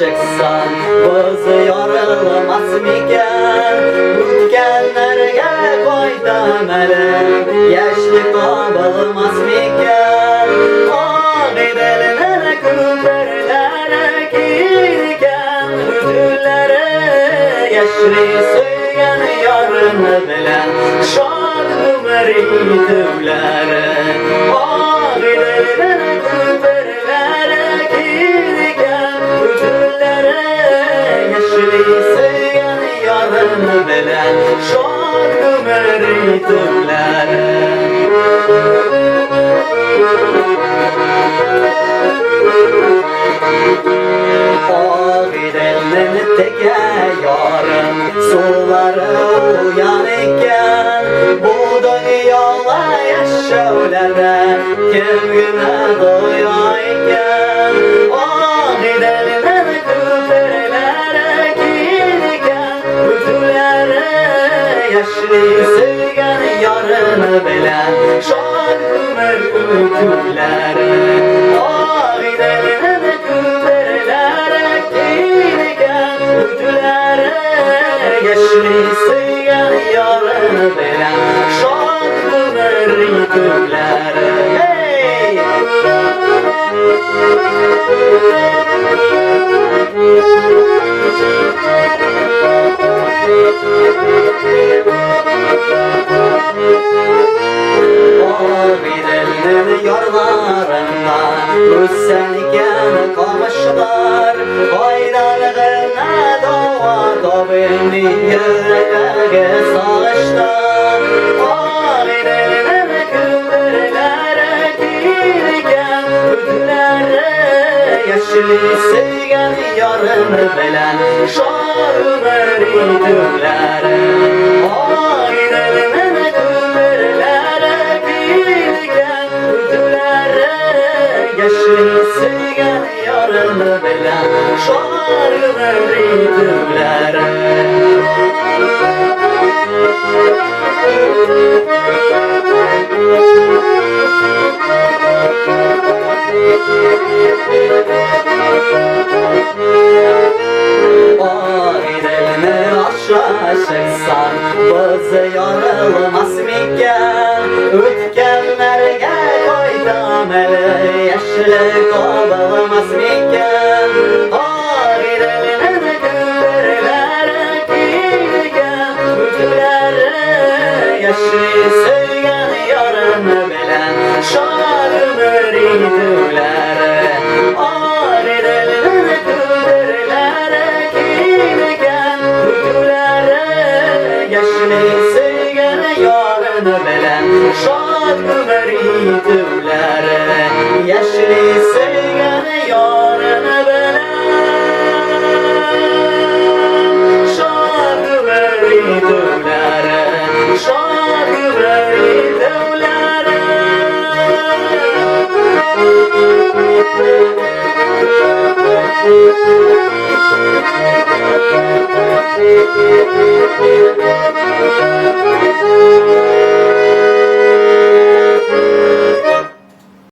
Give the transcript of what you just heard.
çıksan bizi yorulmaz miken? O'tganlarga qo'ydam ali yoshlik bo'lmas miken? Og'idilni ko'pirlari kiygan o'zlari yoshlik suygan yorini bilan shod umr yutiblar. Og'idilni ko'pirlari kiygan o'zlari yoshlik suygan yorini bilan shod umr yutiblar. Og'idilni teka yorim suvlari uyan ekan, bu dunyoga yashovlarda kimgina do'yo ekan? Og'idilni ko'pirlari kiygan o'zlari yoshlik suygan yorini bilan shod umr o'tiblar. Og'idilni ko'pirlari kiygan o'zlari yoshlik suygan yorini bilan shod umr yutiblar. Og'idilni yorlarında o'ssan ekan qamishlar, foydalig'ini davo topindi yuragiga sog'ishlar. Og'idilni ko'pirlari kiygan o'zlari yoshlik suygan yorini bilan shod umr yutiblar. Og'idilni ko'pirlari kiygan o'zlari yoshlik suygan yorini bilan shod umr yutiblar. Og'idilni oshga chiqsan bizi yorulmas miken? O'tganlarga qo'ydam ali yoshlik bo'lmas miken? Og'idilni ko'pirlari kiygan o'zlari yoshlik suygan yorini bilan shod umr yutiblar. Og'idilni ko'pirlari kiygan o'zlari yoshlik suygan yorini bilan shod umr yutiblar. Yoshlik suygan yorini bilan shod umr yutiblar. Shod umr yutiblar. Thank you.